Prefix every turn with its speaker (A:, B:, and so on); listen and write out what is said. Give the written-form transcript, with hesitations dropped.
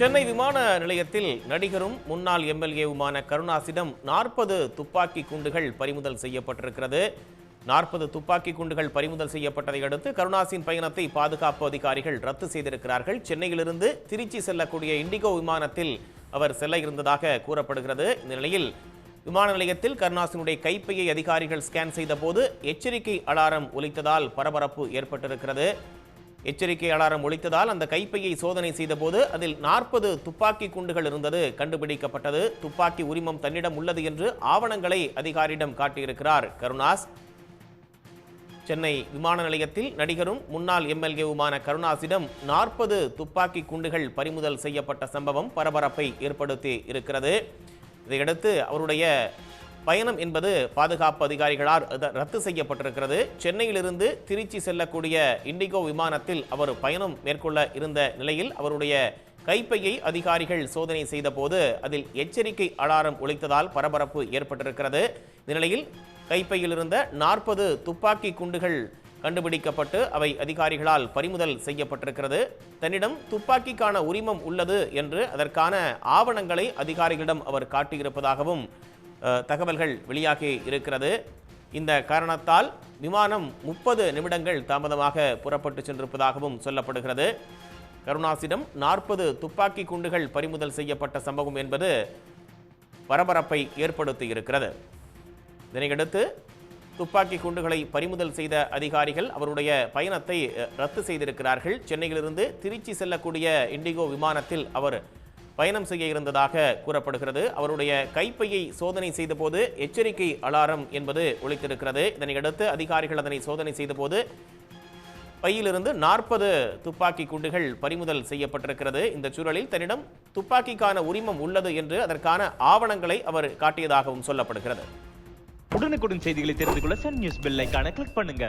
A: சென்னை விமான நிலையத்தில் நடிகரும் முன்னாள் எம்எல்ஏவுமான கருணாஸிடம் 40 துப்பாக்கி குண்டுகள் பறிமுதல் செய்யப்பட்டிருக்கிறது. 40 துப்பாக்கி குண்டுகள் பறிமுதல் செய்யப்பட்டதை அடுத்து கருணாஸின் பயணத்தை பாதுகாப்பு அதிகாரிகள் ரத்து செய்திருக்கிறார்கள். சென்னையிலிருந்து திருச்சி செல்லக்கூடிய இண்டிகோ விமானத்தில் அவர் செல்ல இருந்ததாக கூறப்படுகிறது. இந்த நிலையில் விமான நிலையத்தில் கருணாஸினுடைய கைப்பையை அதிகாரிகள் ஸ்கேன் செய்த போது எச்சரிக்கை அலாரம் ஒலித்ததால் பரபரப்பு ஏற்பட்டிருக்கிறது. எச்சரிக்கை அலாரம் ஒலித்ததால் அந்த கைப்பையை சோதனை செய்தபோது அதில் 40 துப்பாக்கி குண்டுகள் இருந்தது கண்டுபிடிக்கப்பட்டது. துப்பாக்கி உரிமம் தன்னிடம் உள்ளது என்று ஆவணங்களை அதிகாரியிடம் காட்டியிருக்கிறார் கருணாஸ். சென்னை விமான நிலையத்தில் நடிகரும் முன்னாள் எம்எல்ஏவுமான கருணாஸிடம் 40 துப்பாக்கி குண்டுகள் பறிமுதல் செய்யப்பட்ட சம்பவம் பரபரப்பை ஏற்படுத்தி இருக்கிறது. இதையடுத்து அவருடைய பயணம் என்பது பாதுகாப்பு அதிகாரிகளால் ரத்து செய்யப்பட்டிருக்கிறது. சென்னையிலிருந்து திருச்சி செல்லக்கூடிய இண்டிகோ விமானத்தில் அவர் பயணம் மேற்கொள்ள இருந்த நிலையில் அவருடைய கைப்பையை அதிகாரிகள் சோதனை செய்த போது அதில் எச்சரிக்கை அலாரம் ஒலித்ததால் பரபரப்பு ஏற்பட்டிருக்கிறது. இந்த நிலையில் கைப்பையில் இருந்த 40 துப்பாக்கி குண்டுகள் கண்டுபிடிக்கப்பட்டு அவை அதிகாரிகளால் பறிமுதல் செய்யப்பட்டிருக்கிறது. தன்னிடம் துப்பாக்கிக்கான உரிமம் உள்ளது என்று அதற்கான ஆவணங்களை அதிகாரிகளிடம் அவர் காட்டியிருப்பதாகவும் தகவல்கள் வெளியாகி இருக்கிறது. இந்த காரணத்தால் விமானம் 30 நிமிடங்கள் தாமதமாக புறப்பட்டு சென்றிருப்பதாகவும் சொல்லப்படுகிறது. கருணாஸிடம் 40 துப்பாக்கி குண்டுகள் பறிமுதல் செய்யப்பட்ட சம்பவம் என்பது பரபரப்பை ஏற்படுத்தி இருக்கிறது. இதனையடுத்து துப்பாக்கி குண்டுகளை பறிமுதல் செய்த அதிகாரிகள் அவருடைய பயணத்தை ரத்து செய்திருக்கிறார்கள். சென்னையிலிருந்து திருச்சி செல்லக்கூடிய இண்டிகோ விமானத்தில் அவர் பயணம் செய்ய இருந்ததாக கூறப்படுகிறது. அவருடைய கைப்பையை சோதனை செய்தபோது எச்சரிக்கை அலாரம் என்பது ஒலித்திருக்கிறது. இதனையடுத்து அதிகாரிகள் அதனை சோதனை செய்தபோது பையிலிருந்து 40 துப்பாக்கி குண்டுகள் பறிமுதல் செய்யப்பட்டிருக்கிறது. இந்த சூழலில் தன்னிடம் துப்பாக்கிக்கான உரிமம் உள்ளது என்று அதற்கான ஆவணங்களை அவர் காட்டியதாகவும் சொல்லப்படுகிறது.
B: உடனுக்குடன் செய்திகளை தெரிந்து கொள்ள சன் நியூஸ் பெல் ஐகானை கிளிக் பண்ணுங்க.